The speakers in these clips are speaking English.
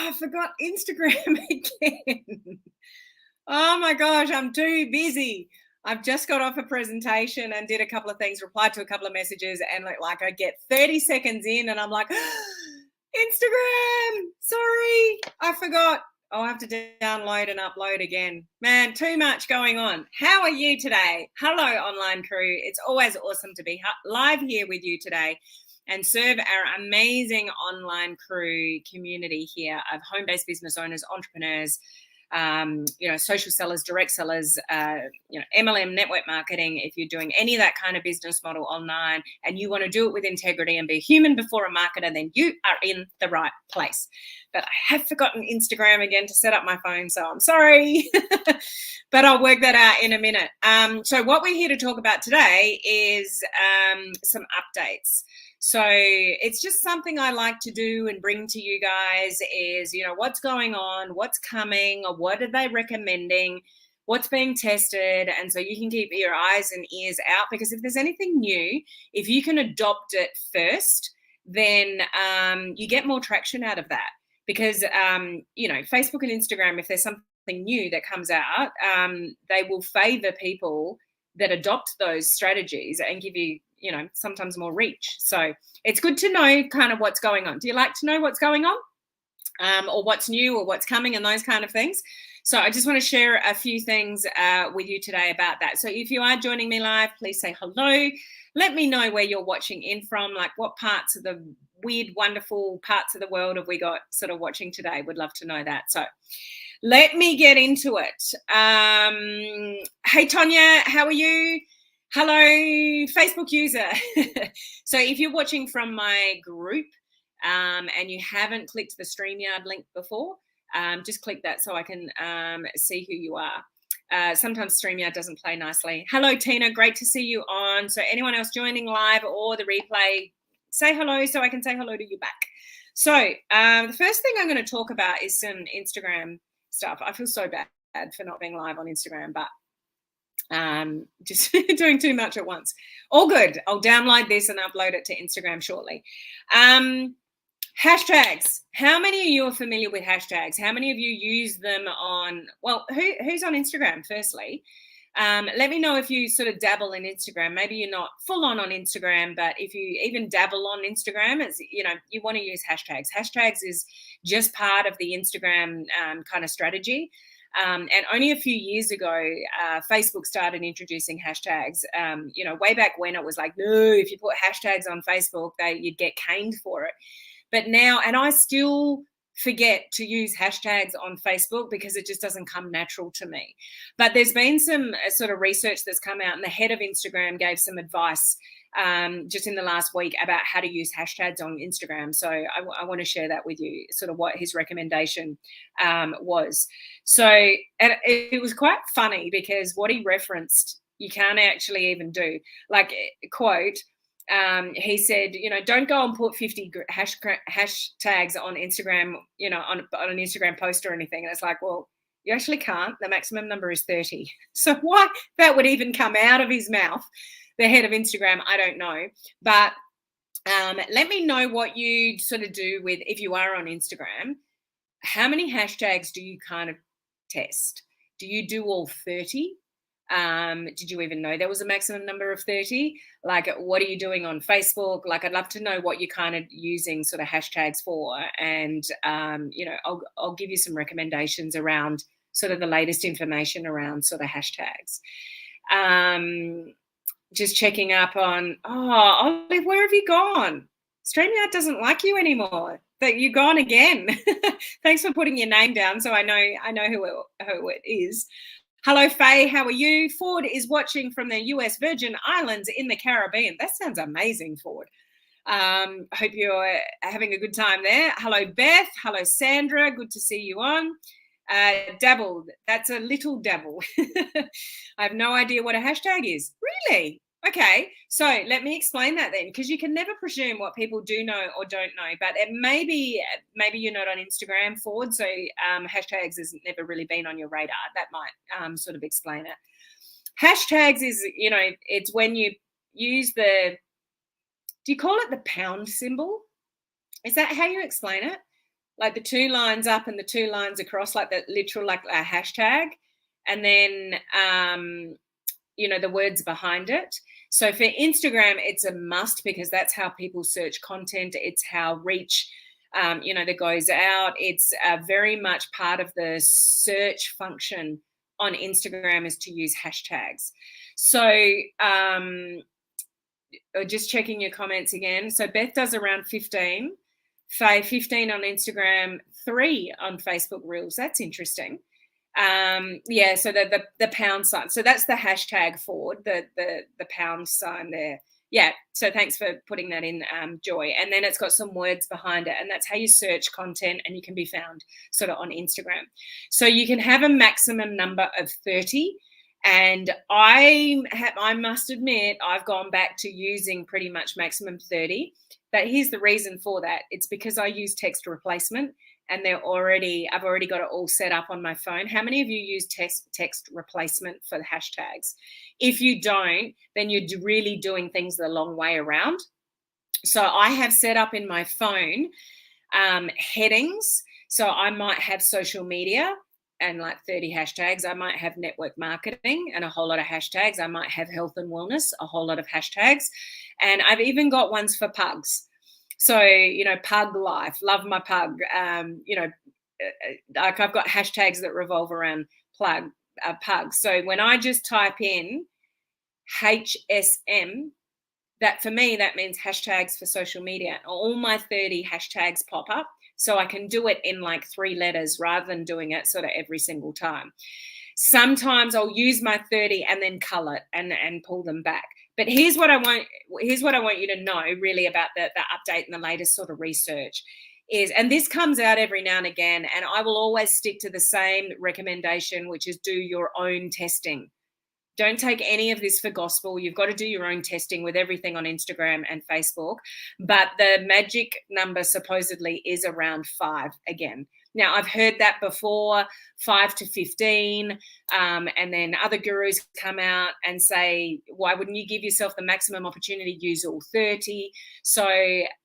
I forgot Instagram again. Oh my gosh, I'm too busy. I've just got off a presentation and did a couple of things, replied to a couple of messages, and like I get 30 seconds in and I'm like, Instagram, sorry, I forgot. I'll have to download and upload again. Man, too much going on. How are you today? Hello, online crew. It's always awesome to be live here with you today and serve our amazing online crew community here of home-based business owners, entrepreneurs, social sellers, direct sellers, MLM, network marketing. If you're doing any of that kind of business model online and you want to do it with integrity and be human before a marketer, then you are in the right place. But I have forgotten Instagram again to set up my phone, so I'm sorry, but I'll work that out in a minute. So what we're here to talk about today is some updates. So it's just something I like to do and bring to you guys is, what's going on, what's coming, or what are they recommending, what's being tested. And so you can keep your eyes and ears out, because if there's anything new, if you can adopt it first, then you get more traction out of that. Because, Facebook and Instagram, if there's something new that comes out, they will favor people that adopt those strategies and give you, sometimes more reach. So it's good to know kind of what's going on. Do you like to know what's going on, or what's new or what's coming and those kind of things? So I just want to share a few things with you today about that. So if you are joining me live, please say hello. Let me know where you're watching in from, like what parts of the weird, wonderful parts of the world have we got sort of watching today? Would love to know that. So let me get into it. Hey, Tonya, how are you? Hello, Facebook user. So if you're watching from my group and you haven't clicked the StreamYard link before, just click that so I can see who you are. Sometimes StreamYard doesn't play nicely. Hello, Tina. Great to see you on. So anyone else joining live or the replay, say hello so I can say hello to you back. So the first thing I'm going to talk about is some Instagram stuff. I feel so bad for not being live on Instagram, but just doing too much at once. All good. I'll download this and upload it to Instagram shortly. Hashtags. How many of you are familiar with hashtags? How many of you use them on, well, who's on Instagram firstly? Let me know if you sort of dabble in Instagram. Maybe you're not full on Instagram, but if you even dabble on Instagram, it's, you want to use hashtags. Hashtags is just part of the Instagram kind of strategy. And only a few years ago, Facebook started introducing hashtags. Way back when it was like, no, if you put hashtags on Facebook, you'd get caned for it. But now, and I still forget to use hashtags on Facebook because it just doesn't come natural to me. But there's been some sort of research that's come out, and the head of Instagram gave some advice just in the last week about how to use hashtags on Instagram. So I want to share that with you, sort of what his recommendation was. So and it was quite funny because what he referenced, you can't actually even do. Like, quote, he said, don't go and put 50 hashtags on Instagram, on an Instagram post or anything. And it's like, well, you actually can't. The maximum number is 30. So why that would even come out of his mouth, the head of Instagram, I don't know. But let me know what you sort of do with, if you are on Instagram, how many hashtags do you kind of test? Do you do all 30? Did you even know there was a maximum number of 30? Like, what are you doing on Facebook? Like, I'd love to know what you're kind of using sort of hashtags for. And, I'll give you some recommendations around sort of the latest information around sort of hashtags. Just checking up on, Olive, where have you gone? StreamYard doesn't like you anymore. That you're gone again. Thanks for putting your name down so I know who it is. Hello, Faye. How are you? Ford is watching from the US Virgin Islands in the Caribbean. That sounds amazing, Ford. Hope you're having a good time there. Hello, Beth. Hello, Sandra. Good to see you on. Dabbled. That's a little dabble. I have no idea what a hashtag is. Really? Okay, so let me explain that then, because you can never presume what people do know or don't know. But it maybe you're not on Instagram, Ford, so hashtags has never really been on your radar. That might sort of explain it. Hashtags is, it's when you use do you call it the pound symbol? Is that how you explain it? like the 2 lines up and the 2 lines across, like the literal, like a hashtag, and then the words behind it. So for Instagram, it's a must because that's how people search content. It's how reach, that goes out. It's very much part of the search function on Instagram is to use hashtags. So just checking your comments again. So Beth does around 15. Faye, 15 on Instagram, 3 on Facebook Reels. That's interesting. So the pound sign. So that's the hashtag forward, the pound sign there. Yeah. So thanks for putting that in, Joy. And then it's got some words behind it, and that's how you search content, and you can be found sort of on Instagram. So you can have a maximum number of 30. And I must admit, I've gone back to using pretty much maximum 30. But here's the reason for that. It's because I use text replacement, and I've already got it all set up on my phone. How many of you use text replacement for the hashtags? If you don't, then you're really doing things the long way around. So I have set up in my phone headings. So I might have social media and like 30 hashtags. I might have network marketing and a whole lot of hashtags. I might have health and wellness, a whole lot of hashtags. And I've even got ones for pugs. So, pug life, love my pug. Like I've got hashtags that revolve around pugs. So when I just type in HSM, that for me, that means hashtags for social media. All my 30 hashtags pop up. So I can do it in like 3 letters rather than doing it sort of every single time. Sometimes I'll use my 30 and then cull it and pull them back. But here's what I want you to know really about the update and the latest sort of research is, and this comes out every now and again, and I will always stick to the same recommendation, which is do your own testing. Don't take any of this for gospel. You've got to do your own testing with everything on Instagram and Facebook. But the magic number supposedly is around 5 again. Now, I've heard that before, 5 to 15. And then other gurus come out and say, why wouldn't you give yourself the maximum opportunity to use all 30? So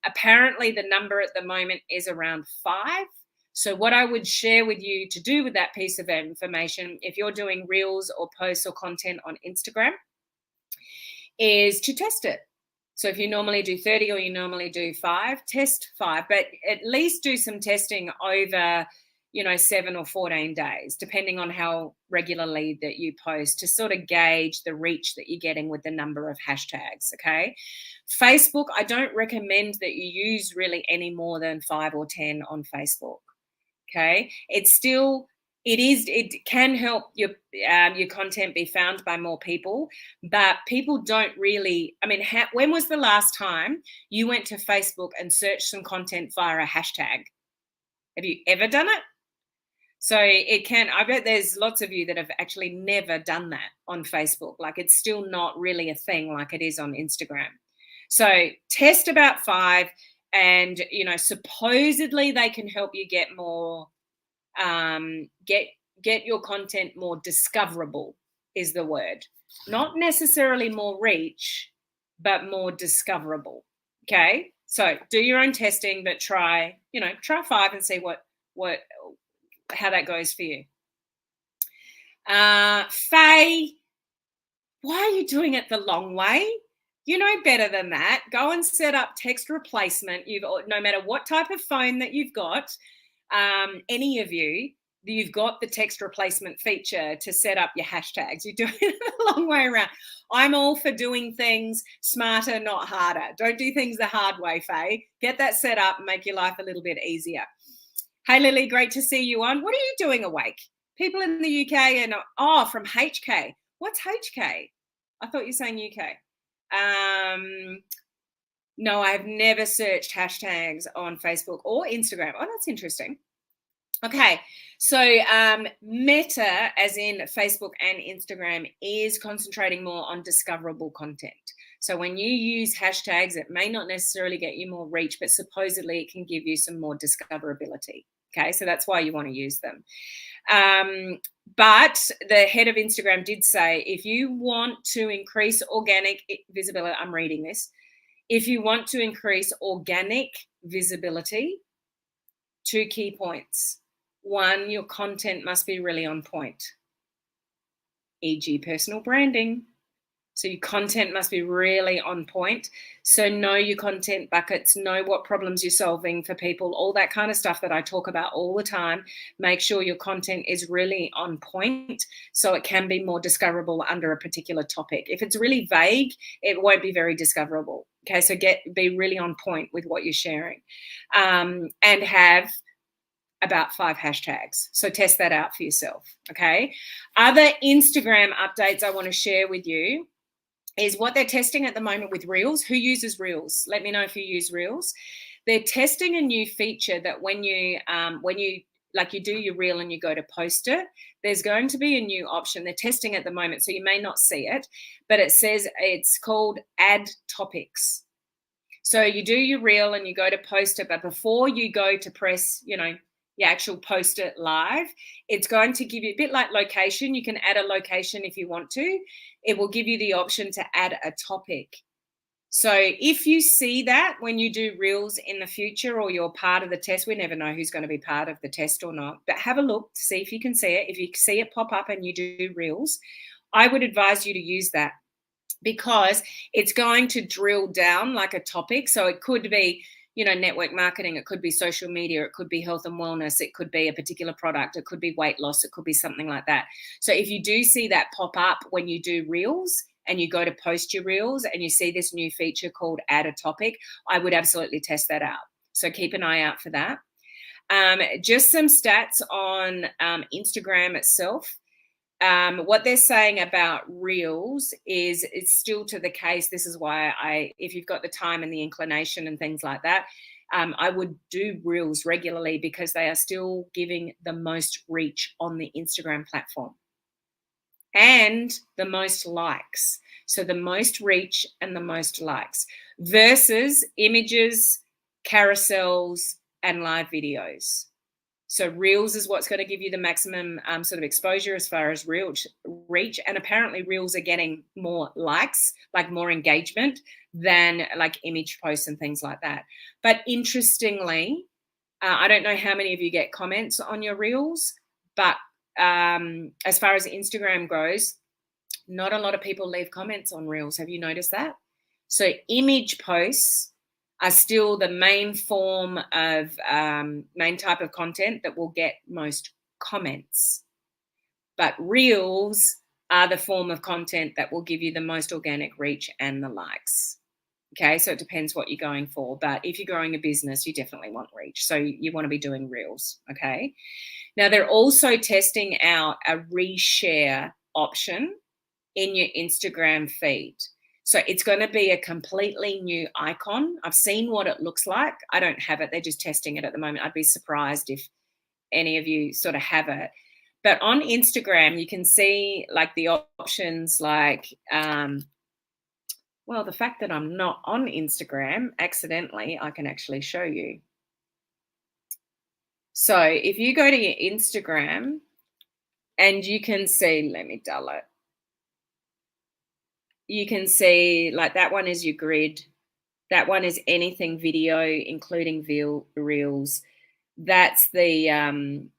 apparently the number at the moment is around 5. So what I would share with you to do with that piece of information, if you're doing reels or posts or content on Instagram, is to test it. So if you normally do 30 or you normally do 5, test 5, but at least do some testing over, 7 or 14 days, depending on how regularly that you post, to sort of gauge the reach that you're getting with the number of hashtags, okay? Facebook, I don't recommend that you use really any more than 5 or 10 on Facebook. Okay, it can help your content be found by more people, but people don't really. I mean, when was the last time you went to Facebook and searched some content via a hashtag? Have you ever done it? So I bet there's lots of you that have actually never done that on Facebook. Like it's still not really a thing like it is on Instagram. So test about 5. And supposedly they can help you get more get your content more discoverable is the word. Not necessarily more reach, but more discoverable. Okay, so do your own testing, but try 5 and see how that goes for you. Faye, why are you doing it the long way? You know better than that. Go and set up text replacement. No matter what type of phone that you've got, any of you've got the text replacement feature to set up your hashtags. You're doing it a long way around. I'm all for doing things smarter, not harder. Don't do things the hard way, Faye. Get that set up and make your life a little bit easier. Hey, Lily, great to see you on. What are you doing awake? People in the UK and from HK. What's HK? I thought you were saying UK. No, I've never searched hashtags on Facebook or Instagram. Oh, that's interesting. Okay, so Meta, as in Facebook and Instagram, is concentrating more on discoverable content. So when you use hashtags, it may not necessarily get you more reach, but supposedly it can give you some more discoverability. Okay, so that's why you want to use them. But the head of Instagram did say, if you want to increase organic visibility, I'm reading this, if you want to increase organic visibility, Two key points. One, your content must be really on point, e.g., personal branding. So your content must be really on point. So know your content buckets, know what problems you're solving for people, all that kind of stuff that I talk about all the time. Make sure your content is really on point so it can be more discoverable under a particular topic. If it's really vague, it won't be very discoverable. Okay, so be really on point with what you're sharing, and have about 5 hashtags. So test that out for yourself. Okay. Other Instagram updates I want to share with you is what they're testing at the moment with Reels. Who uses Reels? Let me know if you use Reels. They're testing a new feature that when you like you do your reel and you go to post it, there's going to be a new option. They're testing at the moment, so you may not see it, but it says it's called Add Topics. So you do your reel and you go to post it, but before you go to press, the actual post it live, it's going to give you a bit like location. You can add a location if you want to. It will give you the option to add a topic. So if you see that when you do reels in the future or you're part of the test, we never know who's going to be part of the test or not, but have a look to see if you can see it. If you see it pop up and you do reels, I would advise you to use that because it's going to drill down like a topic. So it could be network marketing, it could be social media, it could be health and wellness, it could be a particular product, it could be weight loss, it could be something like that. So if you do see that pop up when you do reels and you go to post your reels and you see this new feature called Add a Topic, I would absolutely test that out. So keep an eye out for that. Just some stats on Instagram itself. What they're saying about reels is it's still to the case. This is why if you've got the time and the inclination and things like that, I would do reels regularly because they are still giving the most reach on the Instagram platform and the most likes. So the most reach and the most likes versus images, carousels, and live videos. So reels is what's going to give you the maximum sort of exposure as far as reach. And apparently reels are getting more likes, like more engagement than like image posts and things like that. But interestingly, I don't know how many of you get comments on your reels, but as far as Instagram goes, not a lot of people leave comments on reels. Have you noticed that? So image posts are still the main form of main type of content that will get most comments. But reels are the form of content that will give you the most organic reach and the likes. Okay, so it depends what you're going for. But if you're growing a business, you definitely want reach. So you want to be doing reels, okay? Now, they're also testing out a reshare option in your Instagram feed. So it's going to be a completely new icon. I've seen what it looks like. I don't have it. They're just testing it at the moment. I'd be surprised if any of you sort of have it. But on Instagram, you can see like the options like, well, the fact that I'm not on Instagram accidentally, I can actually show you. So if you go to your Instagram and you can see, let me dull it. You can see like that one is your grid. That one is anything video, including reels. That's the,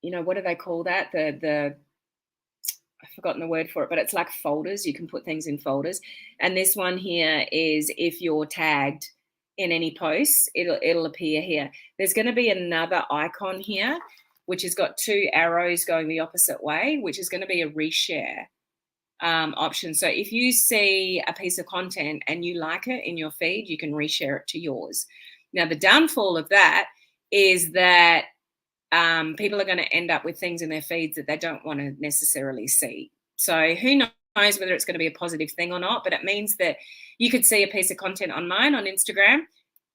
what do they call that? I've forgotten the word for it, but it's like folders. You can put things in folders. And this one here is if you're tagged in any posts, it'll appear here. There's going to be another icon here, which has got 2 arrows going the opposite way, which is going to be a reshare option. So if you see a piece of content and you like it in your feed, you can reshare it to yours. Now, the downfall of that is that people are going to end up with things in their feeds that they don't want to necessarily see. So who knows whether it's going to be a positive thing or not, but it means that you could see a piece of content on mine on Instagram,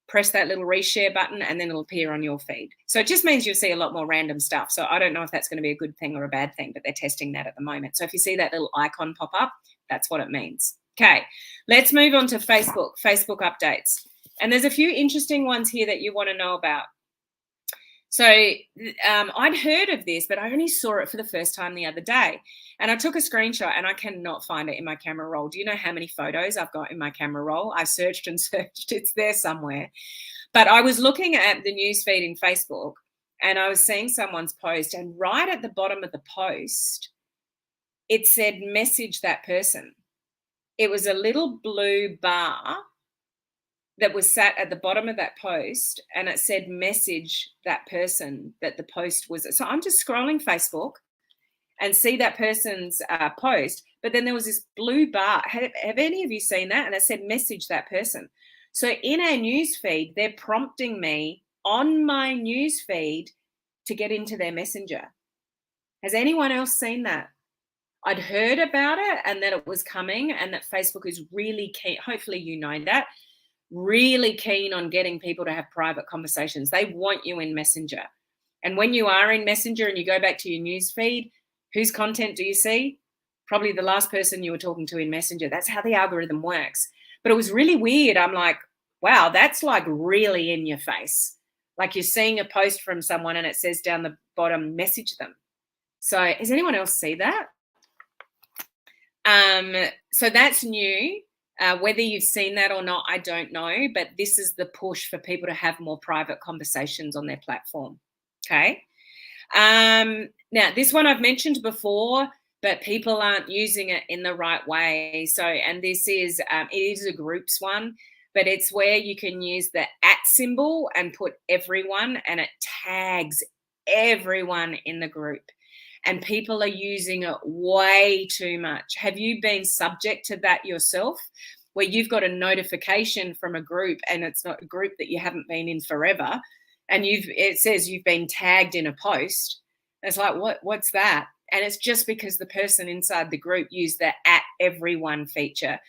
press that little reshare button, and then it'll appear on your feed. So it just means you'll see a lot more random stuff. So I don't know if that's going to be a good thing or a bad thing, but they're testing that at the moment. So if you see that little icon pop up, that's what it means. Okay, let's move on to Facebook updates. And there's a few interesting ones here that you want to know about. So I'd heard of this, but I only saw it for the first time the other day. And I took a screenshot and I cannot find it in my camera roll. Do you know how many photos I've got in my camera roll? I searched and searched. It's there somewhere. But I was looking at the newsfeed in Facebook and I was seeing someone's post, and right at the bottom of the post, it said message that person. It was a little blue bar that was sat at the bottom of that post, and it said message that person that the post was. So I'm just scrolling Facebook and see that person's post, but then there was this blue bar. Have any of you seen that? And it said message that person. So in our news feed, they're prompting me on my news feed to get into their messenger. Has anyone else seen that? I'd heard about it and that it was coming, and that Facebook is really keen. Hopefully you know that. Really keen on getting people to have private conversations. They want you in Messenger. And when you are in Messenger and you go back to your news feed, whose content do you see? Probably the last person you were talking to in Messenger. That's how the algorithm works. But it was really weird. I'm like, wow, that's like really in your face. Like you're seeing a post from someone and it says down the bottom, message them. So has anyone else see that? So that's new. Whether you've seen that or not, I don't know. But this is the push for people to have more private conversations on their platform. Okay. Now, this one I've mentioned before, but people aren't using it in the right way. So, and this is, it is a groups one, but it's where you can use the @ symbol and put everyone, and it tags everyone in the group. And people are using it way too much. Have you been subject to that yourself, where you've got a notification from a group and it's not a group that you haven't been in forever, and it says you've been tagged in a post? It's like, what's that? And it's just because the person inside the group used the @ everyone feature.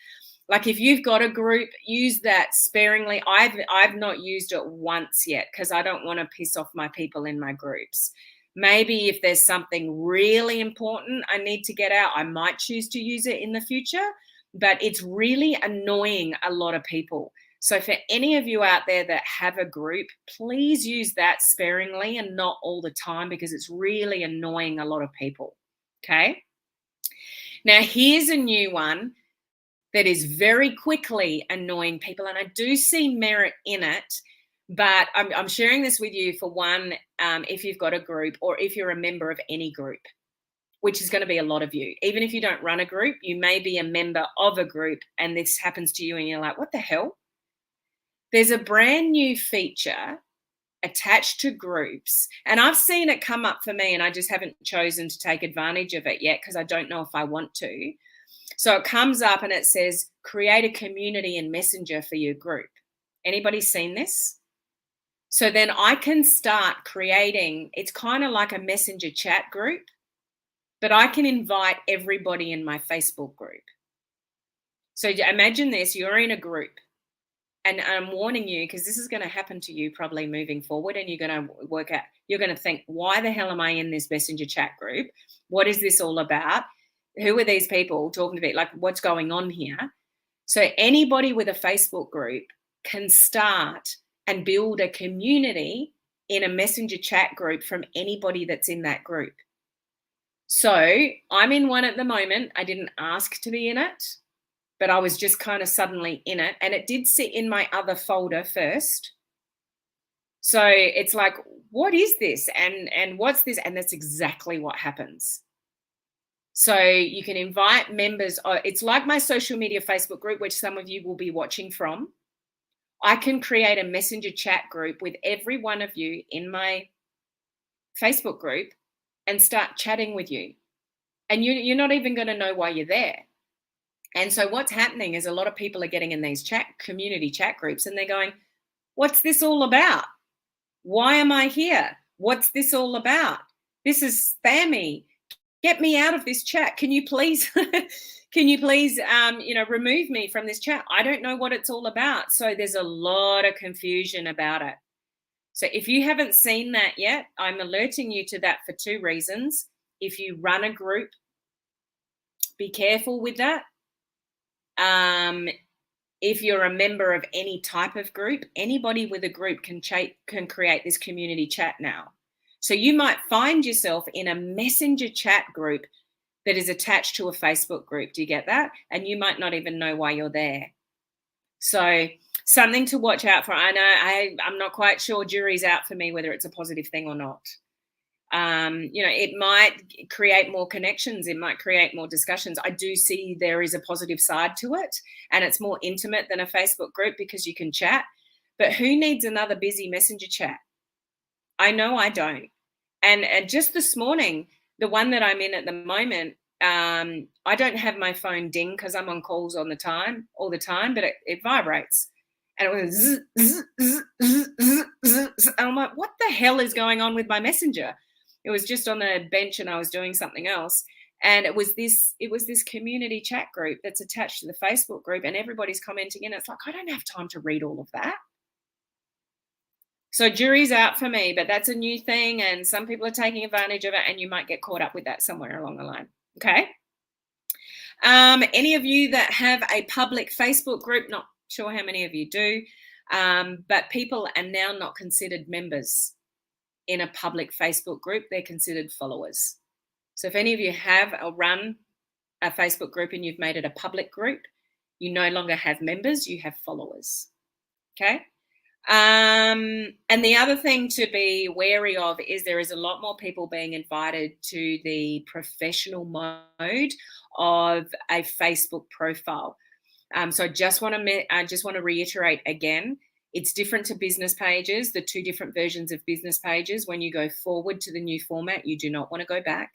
Like if you've got a group, use that sparingly. I've not used it once yet because I don't want to piss off my people in my groups. Maybe if there's something really important I need to get out, I might choose to use it in the future, but it's really annoying a lot of people. So for any of you out there that have a group, please use that sparingly and not all the time, because it's really annoying a lot of people. Okay. Now here's a new one that is very quickly annoying people, and I do see merit in it. But I'm sharing this with you for one, if you've got a group or if you're a member of any group, which is going to be a lot of you. Even if you don't run a group, you may be a member of a group and this happens to you and you're like, what the hell? There's a brand new feature attached to groups, and I've seen it come up for me and I just haven't chosen to take advantage of it yet because I don't know if I want to. So it comes up and it says, create a community in Messenger for your group. Anybody seen this? So then I can start creating, it's kind of like a Messenger chat group, but I can invite everybody in my Facebook group. So imagine this, you're in a group, and I'm warning you because this is going to happen to you probably moving forward, and you're going to work out, you're going to think, why the hell am I in this Messenger chat group? What is this all about? Who are these people talking to me? Like, what's going on here? So anybody with a Facebook group can start and build a community in a Messenger chat group from anybody that's in that group. So I'm in one at the moment. I didn't ask to be in it, but I was just kind of suddenly in it, and it did sit in my other folder first. So it's like, what is this? And what's this? And that's exactly what happens. So you can invite members. It's like my social media Facebook group, which some of you will be watching from. I can create a Messenger chat group with every one of you in my Facebook group and start chatting with you. And you're not even going to know why you're there. And so what's happening is a lot of people are getting in these community chat groups and they're going, what's this all about? Why am I here? What's this all about? This is spammy. Get me out of this chat. Can you please, remove me from this chat? I don't know what it's all about. So there's a lot of confusion about it. So if you haven't seen that yet, I'm alerting you to that for two reasons. If you run a group, be careful with that. If you're a member of any type of group, anybody with a group can create this community chat now. So you might find yourself in a Messenger chat group that is attached to a Facebook group. Do you get that? And you might not even know why you're there. So something to watch out for. I know I'm not quite sure, jury's out for me whether it's a positive thing or not. It might create more connections, it might create more discussions. I do see there is a positive side to it, and it's more intimate than a Facebook group because you can chat. But who needs another busy messenger chat? I know I don't. And just this morning, the one that I'm in at the moment, I don't have my phone ding because I'm on calls all the time, but it vibrates. And it was zzz, zzz, zzz, zzz, zzz, zzz. And I'm like, what the hell is going on with my messenger? It was just on the bench and I was doing something else. And it was this community chat group that's attached to the Facebook group, and everybody's commenting in. It's like, I don't have time to read all of that. So jury's out for me, but that's a new thing, and some people are taking advantage of it, and you might get caught up with that somewhere along the line. Okay. Any of you that have a public Facebook group, not sure how many of you do, but people are now not considered members in a public Facebook group. They're considered followers. So if any of you have or run a Facebook group and you've made it a public group, you no longer have members, you have followers. Okay. And the other thing to be wary of is there is a lot more people being invited to the professional mode of a Facebook profile. So I just want to reiterate again, it's different to business pages, the two different versions of business pages. When you go forward to the new format, you do not want to go back.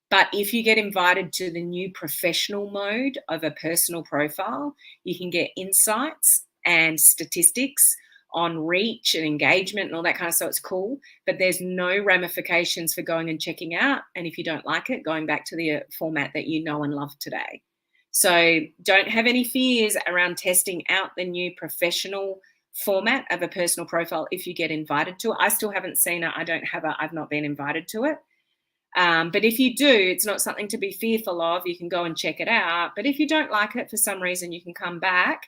But if you get invited to the new professional mode of a personal profile, you can get insights and statistics on reach and engagement and all that kind of stuff. It's cool, but there's no ramifications for going and checking out. And if you don't like it, going back to the format that you know and love today. So don't have any fears around testing out the new professional format of a personal profile if you get invited to it. I still haven't seen it. I've not been invited to it. But if you do, it's not something to be fearful of. You can go and check it out. But if you don't like it for some reason, you can come back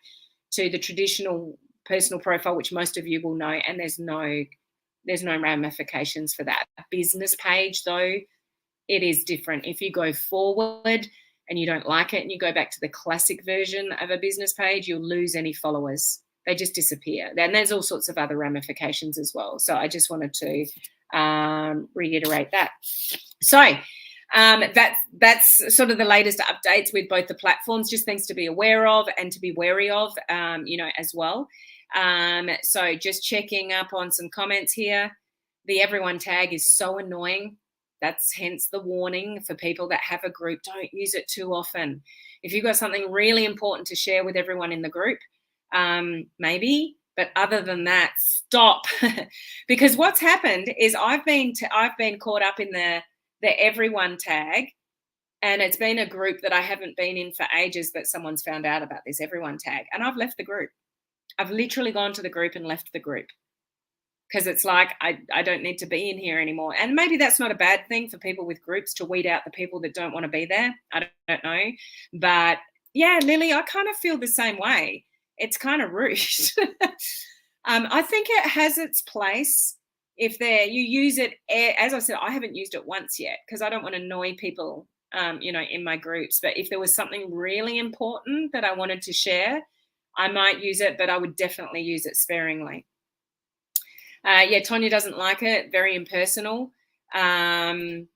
to the traditional personal profile, which most of you will know, and there's no ramifications for that. A business page, though, it is different. If you go forward and you don't like it and you go back to the classic version of a business page, you'll lose any followers. They just disappear. Then there's all sorts of other ramifications as well. So I just wanted to reiterate that. So that's sort of the latest updates with both the platforms, just things to be aware of and to be wary of, as well. So just checking up on some comments here. The everyone tag is so annoying. That's hence the warning for people that have a group. Don't use it too often. If you've got something really important to share with everyone in the group, maybe, but other than that, stop. Because what's happened is I've been caught up in the everyone tag, and it's been a group that I haven't been in for ages, but someone's found out about this everyone tag, and I've left the group. I've literally gone to the group and left the group because it's like I don't need to be in here anymore. And maybe that's not a bad thing for people with groups, to weed out the people that don't want to be there. I don't know. But yeah, Lily, I kind of feel the same way. It's kind of rude. I think it has its place if you use it. As I said, I haven't used it once yet because I don't want to annoy people, in my groups. But if there was something really important that I wanted to share, I might use it, but I would definitely use it sparingly. Tonya doesn't like it. Very impersonal. It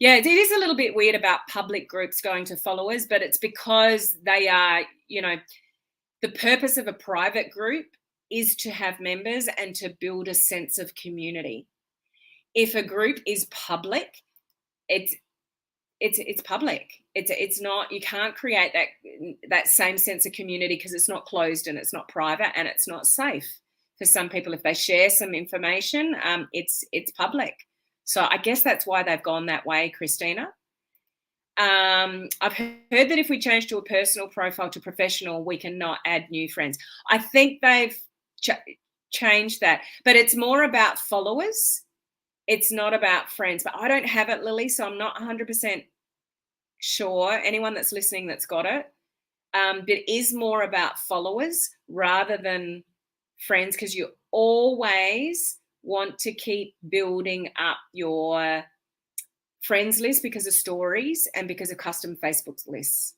is a little bit weird about public groups going to followers, but it's because they are, the purpose of a private group is to have members and to build a sense of community. If a group is public, it's public. It's not, you can't create that same sense of community because it's not closed and it's not private and it's not safe for some people. If they share some information, it's public. So I guess that's why they've gone that way, Christina. I've heard that if we change to a personal profile to professional, we cannot add new friends. I think they've changed that, but it's more about followers. It's not about friends. But I don't have it, Lily, so I'm not 100% sure. Anyone that's listening that's got it. But it is more about followers rather than friends, because you always want to keep building up your friends list because of stories and because of custom Facebook lists.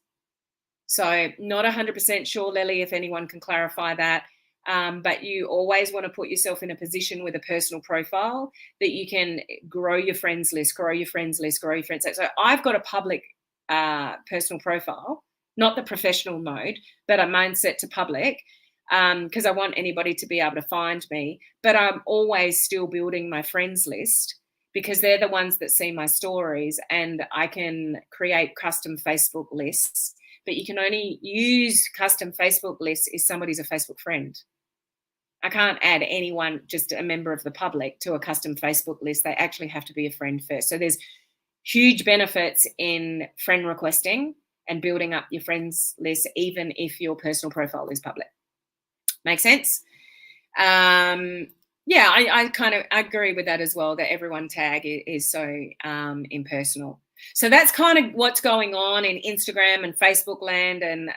So not 100% sure, Lily, if anyone can clarify that. But you always want to put yourself in a position with a personal profile that you can grow your friends list, grow your friends list, grow your friends list. So I've got a public personal profile, not the professional mode, but I'm set to public because I want anybody to be able to find me. But I'm always still building my friends list because they're the ones that see my stories, and I can create custom Facebook lists. But you can only use custom Facebook lists if somebody's a Facebook friend. I can't add anyone, just a member of the public, to a custom Facebook list. They actually have to be a friend first. So there's huge benefits in friend requesting and building up your friends list, even if your personal profile is public. Make sense? Yeah, I kind of agree with that as well, that everyone tag is so impersonal. So that's kind of what's going on in Instagram and Facebook land, and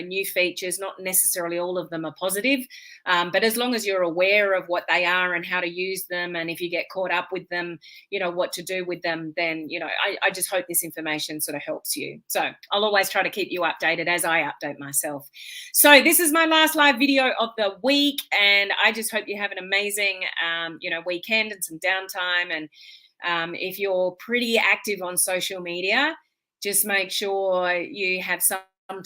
new features. Not necessarily all of them are positive, but as long as you're aware of what they are and how to use them, and if you get caught up with them, what to do with them, then I just hope this information sort of helps you. So I'll always try to keep you updated as I update myself. So this is my last live video of the week, and I just hope you have an amazing weekend and some downtime. And if you're pretty active on social media, just make sure you have some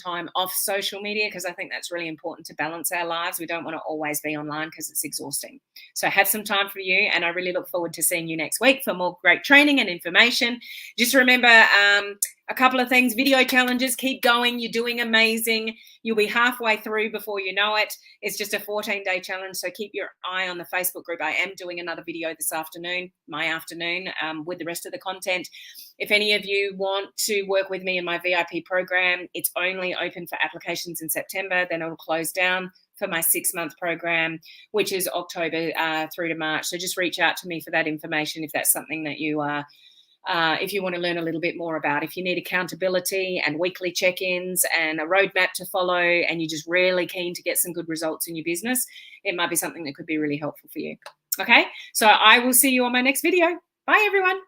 time off social media, because I think that's really important to balance our lives. We don't want to always be online because it's exhausting. So have some time for you, and I really look forward to seeing you next week for more great training and information. Just remember a couple of things. Video challenges, keep going. You're doing amazing. You'll be halfway through before you know it. It's just a 14-day challenge, so keep your eye on the Facebook group. I am doing another video this afternoon, with the rest of the content. If any of you want to work with me in my VIP program, it's only open for applications in September. Then it'll close down for my 6-month program, which is October through to March. So just reach out to me for that information if that's something that you are. If you want to learn a little bit more about, if you need accountability and weekly check-ins and a roadmap to follow, and you're just really keen to get some good results in your business, it might be something that could be really helpful for you. Okay, so I will see you on my next video. Bye, everyone.